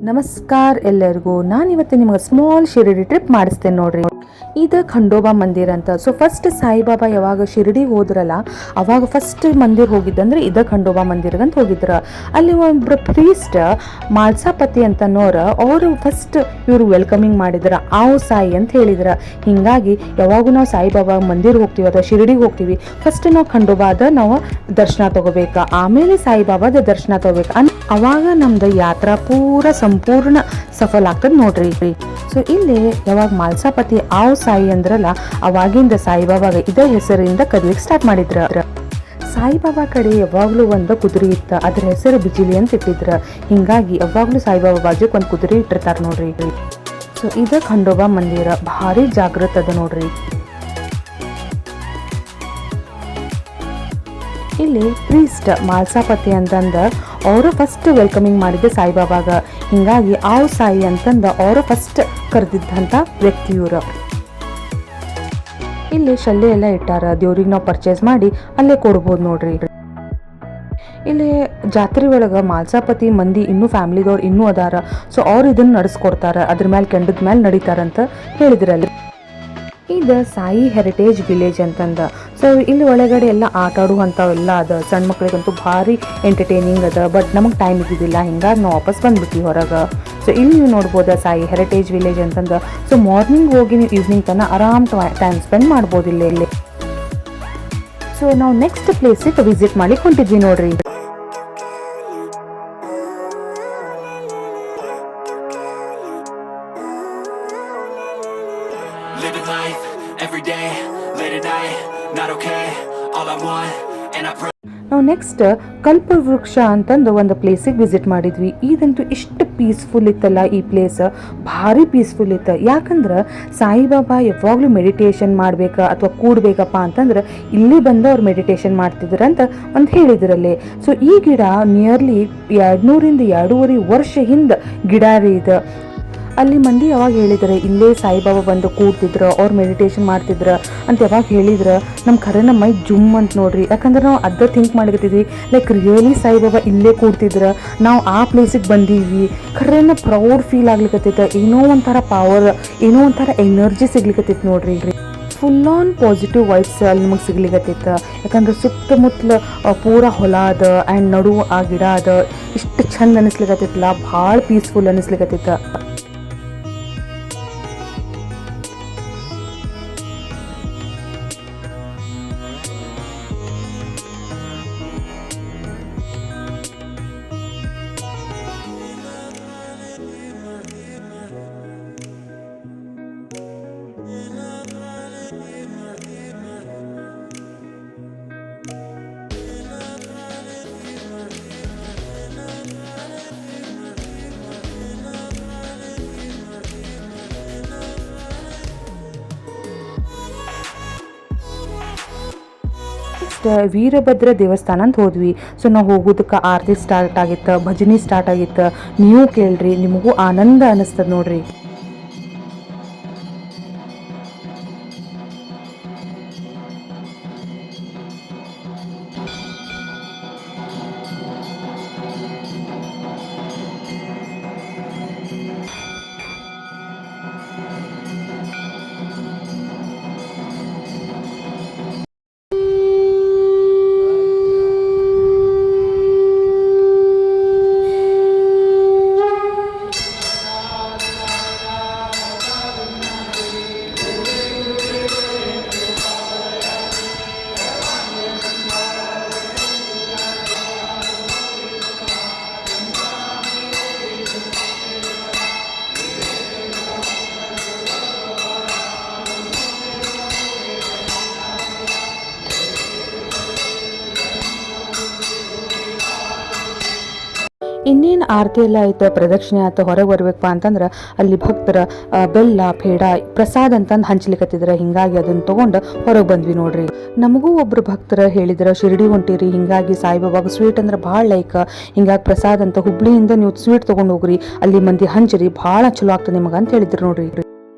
ನಮಸ್ಕಾರ ಎಲ್ಲರಿಗೂ. ನಾನಿವತ್ತು ನಿಮಗೆ ಸ್ಮಾಲ್ ಶಿರಡಿ ಟ್ರಿಪ್ ಮಾಡಿಸ್ತೇನೆ ನೋಡ್ರಿ. ಇದು ಖಂಡೋಬಾ ಮಂದಿರ ಅಂತ. ಸೊ ಫಸ್ಟ್ ಸಾಯಿಬಾಬಾ ಯಾವಾಗ ಶಿರಡಿಗೆ ಹೋದ್ರಲ್ಲ ಅವಾಗ ಫಸ್ಟ್ ಮಂದಿರ ಹೋಗಿದ್ದಂದ್ರೆ ಇದ ಖಂಡೋಬಾ ಮಂದಿರಗಂತ ಹೋಗಿದ್ರ. ಅಲ್ಲಿ ಒಬ್ಬರು ಪ್ರೀಸ್ಟ್ ಮಾಲ್ಸಾಪತಿ ಅಂತನೋರ ಅವರು ಫಸ್ಟ್ ಇವರು ವೆಲ್ಕಮಿಂಗ್ ಮಾಡಿದ್ರ, ಆವು ಸಾಯಿ ಅಂತ ಹೇಳಿದ್ರ. ಹಿಂಗಾಗಿ ಯಾವಾಗೂ ನಾವು ಸಾಯಿಬಾಬಾ ಮಂದಿರ ಹೋಗ್ತೀವಿ ಅಥವಾ ಶಿರಡಿಗೆ ಹೋಗ್ತೀವಿ, ಫಸ್ಟ್ ನಾವು ಖಂಡೋಬಾದ ನಾವು ದರ್ಶನ ತಗೋಬೇಕ, ಆಮೇಲೆ ಸಾಯಿಬಾಬಾದ ದರ್ಶನ ತಗೋಬೇಕು. ಅವಾಗ ನಮ್ದು ಯಾತ್ರಾ ಸಂಪೂರ್ಣ ಸಫಲ ಆಗ್ತದೆ ನೋಡ್ರಿ. ಸೊ ಇಲ್ಲಿ ಯಾವಾಗ ಮಾಲ್ಸಾಪತಿ ಆವ್ ಸಾಯಿ ಅಂದ್ರಲ್ಲ ಅವಾಗಿಂದ ಸಾಯಿಬಾಬಾಗ ಇದೇ ಹೆಸರಿಂದ ಕರೀಲಿಕ್ಕೆ ಸ್ಟಾರ್ಟ್ ಮಾಡಿದ್ರ. ಸಾಯಿಬಾಬಾ ಕಡೆ ಯಾವಾಗ್ಲೂ ಒಂದು ಕುದುರೆ ಇತ್ತ, ಅದ್ರ ಹೆಸರು ಬಿಜಿಲಿ ಅಂತ ಇಟ್ಟಿದ್ರ. ಹಿಂಗಾಗಿ ಯಾವಾಗ್ಲೂ ಸಾಯಿಬಾಬಾ ಬಾಜುಕ್ ಒಂದು ಕುದುರೆ ಇಟ್ಟಿರ್ತಾರ ನೋಡ್ರಿ. ಸೊ ಇದ ಖಂಡೋಬಾ ಮಂದಿರ ಭಾರಿ ಜಾಗೃತ ಅದ ನೋಡ್ರಿ. ಇಲ್ಲಿ ಪ್ರೀಸ್ಟ್ ಮಾಲ್ಸಾಪತಿ ಅಂತಂದ ಅವರು ಫಸ್ಟ್ ವೆಲ್ಕಮಿಂಗ್ ಮಾಡಿದ್ದೆ ಸಾಯಿಬಾಬಾಗ. ಹಿಂಗಾಗಿ ಆವ್ ಸಾಯಿ ಅಂತಂದ ಅವರು ಫಸ್ಟ್ ಕರೆದಿದ್ದಂಥ ವ್ಯಕ್ತಿ ಇವರು. ಇಲ್ಲಿ ಶಲ್ಯ ಎಲ್ಲ ಇಟ್ಟಾರ, ದೇವ್ರಿಗೆ ನಾವು ಪರ್ಚೇಸ್ ಮಾಡಿ ಅಲ್ಲೇ ಕೊಡ್ಬೋದು ನೋಡ್ರಿ. ಇಲ್ಲಿ ಜಾತ್ರೆ ಒಳಗ ಮಾಲ್ಸಾಪತಿ ಮಂದಿ ಇನ್ನೂ ಫ್ಯಾಮಿಲಿದವ್ರು ಇನ್ನೂ ಅದಾರ. ಸೊ ಅವ್ರು ಇದನ್ನ ನಡೆಸ್ಕೊಡ್ತಾರ, ಅದ್ರ ಮೇಲೆ ಕೆಂಡದ ಮೇಲೆ ನಡೀತಾರಂತ ಹೇಳಿದ್ರಲ್ಲಿ. ಇದು ಸಾಯಿ ಹೆರಿಟೇಜ್ ವಿಲೇಜ್ ಅಂತಂದ. ಸೊ ಇಲ್ಲಿ ಒಳಗಡೆ ಎಲ್ಲ ಆಟ ಆಡುವಂಥವೆಲ್ಲ ಅದ. ಸಣ್ಣ ಮಕ್ಳಿಗಂತೂ ಭಾರಿ ಎಂಟರ್ಟೈನಿಂಗ್ ಅದ. ಬಟ್ ನಮಗೆ ಟೈಮ್ ಇದ್ದಿದ್ದಿಲ್ಲ, ಹಿಂಗಾಗಿ ನಾವು ವಾಪಸ್ ಬಂದ್ಬಿಟ್ವಿ ಹೊರಗೆ. ಸೊ ಇಲ್ಲಿ ನೀವು ನೋಡ್ಬೋದ ಸಾಯಿ ಹೆರಿಟೇಜ್ ವಿಲೇಜ್ ಅಂತಂದ. ಸೊ ಮಾರ್ನಿಂಗ್ ಹೋಗಿ ನೀವು ಈವ್ನಿಂಗ್ ತನಕ ಆರಾಮ್ ಟೈಮ್ ಸ್ಪೆಂಡ್ ಮಾಡ್ಬೋದು ಇಲ್ಲಿ. ಸೊ ನಾವು ನೆಕ್ಸ್ಟ್ ಪ್ಲೇಸಿಗೆ ವಿಸಿಟ್ ಮಾಡಿ ಹೊಂಟಿದ್ವಿ ನೋಡ್ರಿ. Living life every day, late at night, not okay, all I want, and I pray. ನಾವು ನೆಕ್ಸ್ಟ್ ಕಲ್ಪವೃಕ್ಷ ಅಂತಂದು ಒಂದು ಪ್ಲೇಸಿಗೆ ವಿಸಿಟ್ ಮಾಡಿದ್ವಿ. ಇದಂತೂ ಇಷ್ಟು ಪೀಸ್ಫುಲ್ ಇತ್ತಲ್ಲ, ಈ ಪ್ಲೇಸ್ ಭಾರಿ ಪೀಸ್ಫುಲ್ ಇತ್ತು. ಯಾಕಂದ್ರೆ ಸಾಯಿಬಾಬಾ ಯಾವಾಗಲೂ ಮೆಡಿಟೇಷನ್ ಮಾಡ್ಬೇಕಾ ಅಥವಾ ಕೂಡ್ಬೇಕಪ್ಪ ಅಂತಂದ್ರೆ ಇಲ್ಲಿ ಬಂದು ಅವ್ರು ಮೆಡಿಟೇಷನ್ ಮಾಡ್ತಿದ್ರು ಅಂತ ಒಂದು ಹೇಳಿದ್ರಲ್ಲಿ. ಸೊ ಈ ಗಿಡ ನಿಯರ್ಲಿ 200 ರಿಂದ 2.5 ವರ್ಷ ಹಿಂದೆ ಗಿಡ ರೀ ಇದು. ಅಲ್ಲಿ ಮಂದಿ ಯಾವಾಗ ಹೇಳಿದ್ರೆ ಇಲ್ಲೇ ಸಾಯಿಬಾಬಾ ಬಂದು ಕೂಡ್ತಿದ್ರು, ಅವ್ರು ಮೆಡಿಟೇಷನ್ ಮಾಡ್ತಿದ್ರು ಅಂತ ಯಾವಾಗ ಹೇಳಿದ್ರೆ ನಮ್ಮ ಖರೇನ ಮೈ ಜುಮ್ ಅಂತ ನೋಡ್ರಿ. ಯಾಕಂದ್ರೆ ನಾವು ಅದ ಥಿಂಕ್ ಮಾಡ್ತಿದ್ವಿ, ಲೈಕ್ ರಿಯಲಿ ಸಾಯಿಬಾಬಾ ಇಲ್ಲೇ ಕೂಡ್ತಿದ್ರು, ನಾವು ಆ ಪ್ಲೇಸಿಗೆ ಬಂದೀವಿ, ಖರೇನ ಪ್ರೌಡ್ ಫೀಲ್ ಆಗ್ಲಿಕ್ಕತ್ತೈತೆ. ಏನೋ ಒಂಥರ ಪವರ್, ಏನೋ ಒಂಥರ ಎನರ್ಜಿ ಸಿಗ್ಲಿಕ್ಕತ್ತೈತೆ ನೋಡ್ರಿ. ಫುಲ್ ಆನ್ ಪಾಸಿಟಿವ್ ವೈಬ್ಸ್ ಅಲ್ಲಿ ನಮಗೆ ಸಿಗ್ಲಿಕ್ಕತ್ತೈತೆ. ಯಾಕಂದ್ರೆ ಸುತ್ತಮುತ್ತಲ ಪೂರ ಹೊಲ ಅದ ಆ್ಯಂಡ್ ನಡು ಆ ಗಿಡ ಅದ. ಇಷ್ಟು ಚಂದ ಅನಿಸ್ಲಿಕ್ಕತ್ತೈತಲ್ಲ, ಭಾಳ ಪೀಸ್ಫುಲ್ ಅನಿಸ್ಲಿಕ್ಕತ್ತೈತೆ. ವೀರಭದ್ರ ದೇವಸ್ಥಾನ ಅಂತ ಹೋದ್ವಿ. ಸೊ ನಾವು ಹೋಗೋದಕ್ಕೆ ಆರತಿ ಸ್ಟಾರ್ಟ್ ಆಗಿತ್ತು, ಭಜನಿ ಸ್ಟಾರ್ಟ್ ಆಗಿತ್ತು. ನೀವು ಕೇಳ್ರಿ, ನಿಮಗೂ ಆನಂದ ಅನಿಸ್ತದ ನೋಡ್ರಿ. ಇನ್ನೇನು ಆರತಿ ಎಲ್ಲ ಆಯ್ತು, ಪ್ರದಕ್ಷಿಣೆ ಆಯ್ತು, ಹೊರಗೆ ಬರ್ಬೇಕಪ್ಪ ಅಂತಂದ್ರೆ ಅಲ್ಲಿ ಭಕ್ತರ ಬೆಲ್ಲ ಪೇಡ ಪ್ರಸಾದ ಅಂತಂದು ಹಂಚ್ಲಿಕ್ಕತ್ತಿದ್ರ. ಹಿಂಗಾಗಿ ಅದನ್ನ ತಗೊಂಡು ಹೊರಗೆ ಬಂದ್ವಿ ನೋಡ್ರಿ. ನಮಗೂ ಒಬ್ರು ಭಕ್ತರ ಹೇಳಿದ್ರ ಶಿರಡಿ ಹೊಂಟಿರಿ, ಹಿಂಗಾಗಿ ಸಾಯಿಬಾಬಾಗ ಸ್ವೀಟ್ ಅಂದ್ರೆ ಭಾಳ ಲೈಕ್, ಹಿಂಗಾಗಿ ಪ್ರಸಾದ ಅಂತ ಹುಬ್ಳಿಯಿಂದ ನೀವು ಸ್ವೀಟ್ ತೊಗೊಂಡು ಹೋಗ್ರಿ, ಅಲ್ಲಿ ಮಂದಿ ಹಂಚ್ರಿ, ಭಾಳ ಚಲೋ ಆಗ್ತದೆ ನಿಮಗೆ ಅಂತ ಹೇಳಿದ್ರು ನೋಡ್ರಿ.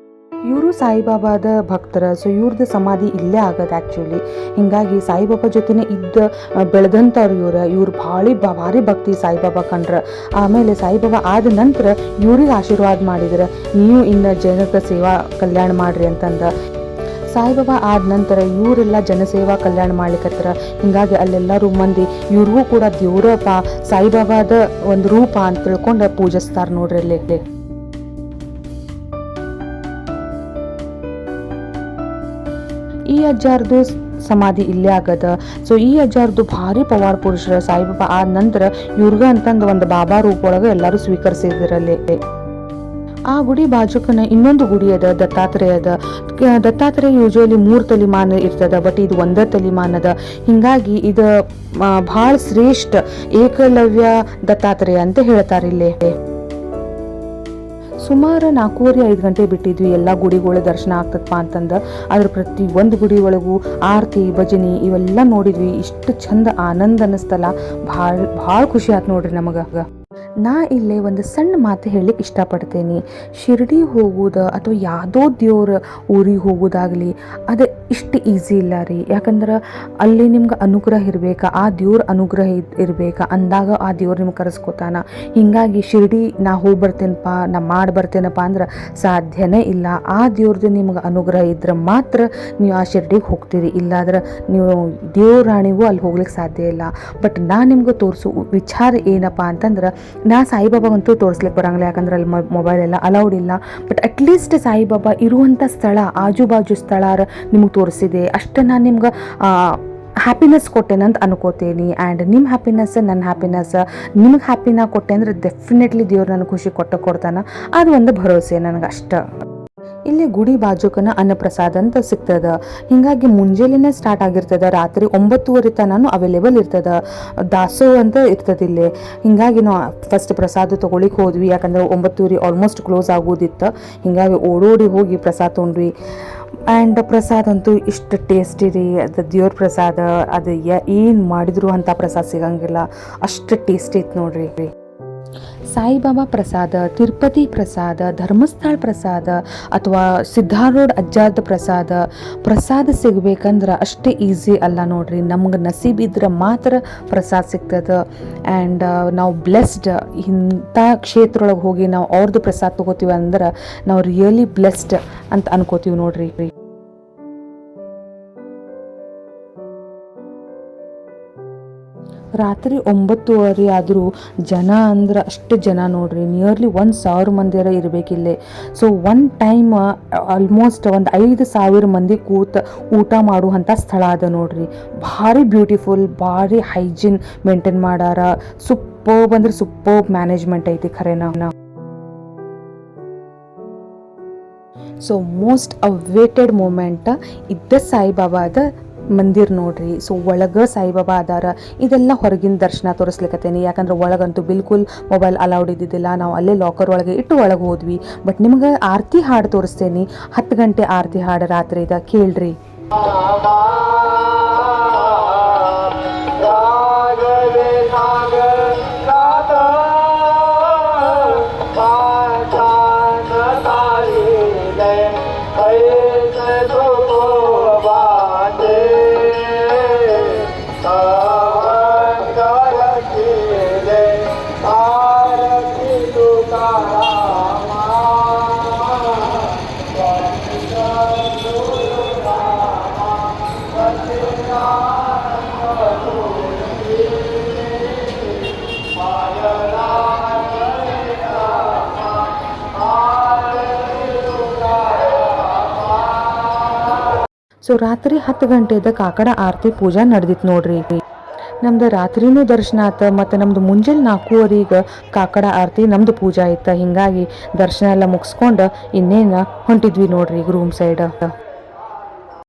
ಇವರು ಸಾಯಿಬಾಬಾದ ಭಕ್ತರ. ಸೊ ಇವ್ರದ್ದು ಸಮಾಧಿ ಇಲ್ಲೇ ಆಗೋದು ಆ್ಯಕ್ಚುಲಿ. ಹಿಂಗಾಗಿ ಸಾಯಿಬಾಬಾ ಜೊತೆನೇ ಬೆಳೆದಂಥವ್ರು ಇವ್ರು ಭಾರಿ ಭಕ್ತಿ ಸಾಯಿಬಾಬಾ ಕಂಡ್ರೆ. ಆಮೇಲೆ ಸಾಯಿಬಾಬಾ ಆದ ನಂತರ ಇವ್ರಿಗೆ ಆಶೀರ್ವಾದ ಮಾಡಿದ್ರೆ, ನೀವು ಇನ್ನು ಜನಕ್ಕೆ ಸೇವಾ ಕಲ್ಯಾಣ ಮಾಡ್ರಿ ಅಂತಂದ. ಸಾಯಿಬಾಬಾ ಆದ ನಂತರ ಇವರೆಲ್ಲ ಜನಸೇವಾ ಕಲ್ಯಾಣ ಮಾಡ್ಲಿಕ್ಕತ್ತಾರ. ಹಿಂಗಾಗಿ ಅಲ್ಲೆಲ್ಲರೂ ಮಂದಿ ಇವ್ರಿಗೂ ಕೂಡ ದೇವ್ರ ಸಾಯಿಬಾಬಾದ ಒಂದು ರೂಪ ಅಂತ ತಿಳ್ಕೊಂಡು ಪೂಜಿಸ್ತಾರ ನೋಡ್ರಿ ಅಲ್ಲಿ. ಈ ಅಜ್ಜಾರ್ದು ಸಮಾಧಿ ಇಲ್ಲೇ ಆಗದ. ಸೊ ಈ ಅಜ್ಜಾರ್ದು ಭಾರಿ ಪವಾಡ ಪುರುಷರ. ಸಾಯಿಬಾಬಾ ಆದ ನಂತರ ಇವ್ರಿಗ ಅಂತಂದು ಒಂದು ಬಾಬಾ ರೂಪ ಒಳಗೆ ಎಲ್ಲರೂ ಸ್ವೀಕರಿಸಿದ್ರಲ್ಲಿ. ಆ ಗುಡಿ ಬಾಜುಕನ ಇನ್ನೊಂದು ಗುಡಿ ಅದ, ದತ್ತಾತ್ರೇಯದ. ದತ್ತಾತ್ರೇಯ ಯೂಶುವಲಿ 3 ತಲೆಮಾನ ಇರ್ತದ, ಬಟ್ ಇದು 1 ತಲೆಮಾನದ. ಹಿಂಗಾಗಿ ಇದು ಭಾಳ ಶ್ರೇಷ್ಠ ಏಕಲವ್ಯ ದತ್ತಾತ್ರೇಯ ಅಂತ ಹೇಳ್ತಾರೆ ಇಲ್ಲಿ. ಸುಮಾರು 4:30-5 ಗಂಟೆ ಬಿಟ್ಟಿದ್ವಿ. ಎಲ್ಲ ಗುಡಿಗಳು ದರ್ಶನ ಆಗ್ತದಪ್ಪ ಅಂತಂದ. ಅದ್ರ ಪ್ರತಿ ಒಂದು ಗುಡಿ ಒಳಗೂ ಆರತಿ ಭಜನಿ ಇವೆಲ್ಲ ನೋಡಿದ್ವಿ. ಇಷ್ಟು ಚಂದ ಆನಂದ ಅನ್ನಿಸ್ತಲ್ಲ, ಭಾಳ ಖುಷಿ ಆಯ್ತು ನೋಡ್ರಿ ನಮಗೆ. ನಾ ಇಲ್ಲೇ ಒಂದು ಸಣ್ಣ ಮಾತು ಹೇಳಲಿಕ್ಕೆ ಇಷ್ಟಪಡ್ತೇನೆ. ಶಿರ್ಡಿ ಹೋಗೋದು ಅಥವಾ ಯಾವುದೋ ದೇವ್ರ ಊರಿಗೆ ಹೋಗೋದಾಗಲಿ ಅದು ಇಷ್ಟು ಈಸಿ ಇಲ್ಲ ರೀ. ಯಾಕಂದ್ರೆ ಅಲ್ಲಿ ನಿಮ್ಗೆ ಅನುಗ್ರಹ ಇರಬೇಕಾ, ಆ ದೇವ್ರ ಅನುಗ್ರಹ ಇರಬೇಕಾ, ಅಂದಾಗ ಆ ದೇವ್ರು ನಿಮ್ಗೆ ಕರೆಸ್ಕೊತಾನ. ಹೀಗಾಗಿ ಶಿರ್ಡಿ ನಾ ಹೋಗಿ ಬರ್ತೇನಪ್ಪ, ನಾ ಮಾಡಿ ಬರ್ತೇನಪ್ಪ ಅಂದ್ರೆ ಸಾಧ್ಯನೇ ಇಲ್ಲ. ಆ ದೇವ್ರದ್ದು ನಿಮ್ಗೆ ಅನುಗ್ರಹ ಇದ್ರೆ ಮಾತ್ರ ನೀವು ಆ ಶಿರ್ಡಿಗೆ ಹೋಗ್ತೀರಿ. ಇಲ್ಲಾದ್ರೆ ನೀವು ದೇವ್ರಾಣಿಗೂ ಅಲ್ಲಿ ಹೋಗ್ಲಿಕ್ಕೆ ಸಾಧ್ಯ ಇಲ್ಲ. ಬಟ್ ನಾ ನಿಮ್ಗೆ ತೋರಿಸೋ ವಿಚಾರ ಏನಪ್ಪ ಅಂತಂದ್ರೆ, ನಾ ಸಾಯಿಬಾಬಾಗಂತೂ ತೋರಿಸ್ಲಿಕ್ಕೆ ಬರಂಗಿಲ್ಲ, ಯಾಕಂದ್ರೆ ಅಲ್ಲಿ ಮೊಬೈಲ್ ಎಲ್ಲ ಅಲೌಡ್ ಇಲ್ಲ. ಬಟ್ ಅಟ್ಲೀಸ್ಟ್ ಸಾಯಿಬಾಬಾ ಇರುವಂಥ ಸ್ಥಳ, ಆಜು ಬಾಜು ಸ್ಥಳ ನಿಮ್ಗೆ ತೋರಿಸಿದೆ. ಅಷ್ಟೇ ನಾನು ನಿಮ್ಗೆ ಹ್ಯಾಪಿನೆಸ್ ಕೊಟ್ಟೆನಂತ ಅಂತ ಅನ್ಕೋತೀನಿ. ಆ್ಯಂಡ್ ನಿಮ್ಮ ಹ್ಯಾಪಿನೆಸ್ ನನ್ನ ಹ್ಯಾಪಿನೆಸ್. ನಿಮ್ಗೆ ಹ್ಯಾಪಿನ ಕೊಟ್ಟೆ ಅಂದ್ರೆ ಡೆಫಿನೆಟ್ಲಿ ದೇವ್ರು ನನಗೆ ಖುಷಿ ಕೊಡ್ತಾನೆ. ಅದು ಒಂದು ಭರವಸೆ ನನಗೆ ಅಷ್ಟೇ. ಇಲ್ಲಿ ಗುಡಿ ಬಾಜುಕನ ಅನ್ನಪ್ರಸಾದ ಅಂತ ಸಿಗ್ತದ. ಹಿಂಗಾಗಿ ಮುಂಜಾನೆನೇ ಸ್ಟಾರ್ಟ್ ಆಗಿರ್ತದ, ರಾತ್ರಿ 9:30 ತನೂ ಅವೈಲೇಬಲ್ ಇರ್ತದ. ದಾಸೋ ಅಂತ ಇರ್ತದೆ ಇಲ್ಲಿ. ಹಿಂಗಾಗಿ ನಾವು ಫಸ್ಟ್ ಪ್ರಸಾದ ತೊಗೊಳಿಕ್ಕೆ ಹೋದ್ವಿ, ಯಾಕಂದ್ರೆ 9:30 ಆಲ್ಮೋಸ್ಟ್ ಕ್ಲೋಸ್ ಆಗೋದಿತ್ತು. ಹಿಂಗಾಗಿ ಓಡೋಡಿ ಹೋಗಿ ಪ್ರಸಾದ ತೊಗೊಂಡ್ವಿ. ಆ್ಯಂಡ್ ಪ್ರಸಾದ ಅಂತೂ ಇಷ್ಟು ಟೇಸ್ಟಿ ರೀ. ಅದು ದೇವ್ರ ಪ್ರಸಾದ, ಅದು ಏನು ಮಾಡಿದ್ರು ಅಂತ ಪ್ರಸಾದ ಸಿಗಂಗಿಲ್ಲ, ಅಷ್ಟು ಟೇಸ್ಟಿ ಇತ್ತು ನೋಡ್ರಿ. ಸಾಯಿಬಾಬಾ ಪ್ರಸಾದ, ತಿರುಪತಿ ಪ್ರಸಾದ, ಧರ್ಮಸ್ಥಳ ಪ್ರಸಾದ ಅಥವಾ ಸಿದ್ಧಾರೂಢ ಅಜ್ಜಾದ ಪ್ರಸಾದ ಸಿಗಬೇಕಂದ್ರೆ ಅಷ್ಟೇ ಈಸಿ ಅಲ್ಲ ನೋಡ್ರಿ. ನಮ್ಗೆ ನಸೀಬಿದ್ರೆ ಮಾತ್ರ ಪ್ರಸಾದ ಸಿಗ್ತದೆ. ಆ್ಯಂಡ್ ನಾವು ಬ್ಲೆಸ್ಡ್. ಇಂಥ ಕ್ಷೇತ್ರ ಒಳಗೆ ಹೋಗಿ ನಾವು ಅವ್ರದ್ದು ಪ್ರಸಾದ ತೊಗೋತೀವಿ ಅಂದ್ರೆ ನಾವು ರಿಯಲಿ ಬ್ಲೆಸ್ಡ್ ಅಂತ ಅನ್ಕೋತೀವಿ ನೋಡ್ರಿ. ರಾತ್ರಿ 9:30 ಆದರೂ ಜನ ಅಂದ್ರೆ ಅಷ್ಟು ಜನ ನೋಡ್ರಿ. ನಿಯರ್ಲಿ 1,000 ಮಂದಿರ ಇರಬೇಕಿಲ್ಲೇ. ಸೊ ಒನ್ ಟೈಮ್ ಆಲ್ಮೋಸ್ಟ್ ಒಂದು 5,000 ಮಂದಿ ಊಟ ಮಾಡುವಂಥ ಸ್ಥಳ ಅದ ನೋಡ್ರಿ. ಭಾರಿ ಬ್ಯೂಟಿಫುಲ್, ಭಾರಿ ಹೈಜೀನ್ ಮೇಂಟೈನ್ ಮಾಡಾರ. ಸೂಪರ್ಬ್ ಅಂದ್ರೆ ಸೂಪರ್ಬ್ ಮ್ಯಾನೇಜ್ಮೆಂಟ್ ಐತಿ ಖರೇನ. ಸೊ ಮೋಸ್ಟ್ ಅವೇಟೆಡ್ ಮೂಮೆಂಟ್ ಇದ್ದ ಸಾಯಿಬಾಬಾದ ಮಂದಿರ್ ನೋಡ್ರಿ. ಸೊ ಒಳಗೆ ಸಾಯಿಬಾಬಾ ಅದಾರ. ಇದೆಲ್ಲ ಹೊರಗಿನ ದರ್ಶನ ತೋರಿಸ್ಲಿಕ್ಕತ್ತೇನೆ, ಯಾಕಂದ್ರೆ ಒಳಗಂತೂ ಬಿಲ್ಕುಲ್ ಮೊಬೈಲ್ ಅಲೌಡ್ ಇದ್ದಿದ್ದಿಲ್ಲ. ನಾವು ಅಲ್ಲೇ ಲಾಕರ್ ಒಳಗೆ ಇಟ್ಟು ಒಳಗೆ ಹೋದ್ವಿ. ಬಟ್ ನಿಮ್ಗೆ ಆರತಿ ಹಾಡು ತೋರಿಸ್ತೇನೆ. 10 ಗಂಟೆ ಆರತಿ ಹಾಡು ರಾತ್ರಿದ ಕೇಳ್ರಿ. ಸೊ ರಾತ್ರಿ 10 ಗಂಟೆದ ಕಾಕಡ ಆರತಿ ಪೂಜಾ ನಡೆದಿತ್ತು ನೋಡ್ರಿ. ನಮ್ದು ರಾತ್ರಿನೂ ದರ್ಶನ ಆತ, ಮತ್ತು ನಮ್ದು ಮುಂಜಾನೆ 4:30 ಕಾಕಡ ಆರತಿ ನಮ್ದು ಪೂಜಾ ಇತ್ತು. ಹಿಂಗಾಗಿ ದರ್ಶನ ಎಲ್ಲ ಮುಗಿಸ್ಕೊಂಡು ಇನ್ನೇನು ಹೊಂಟಿದ್ವಿ ನೋಡ್ರಿ ರೂಮ್ ಸೈಡ್.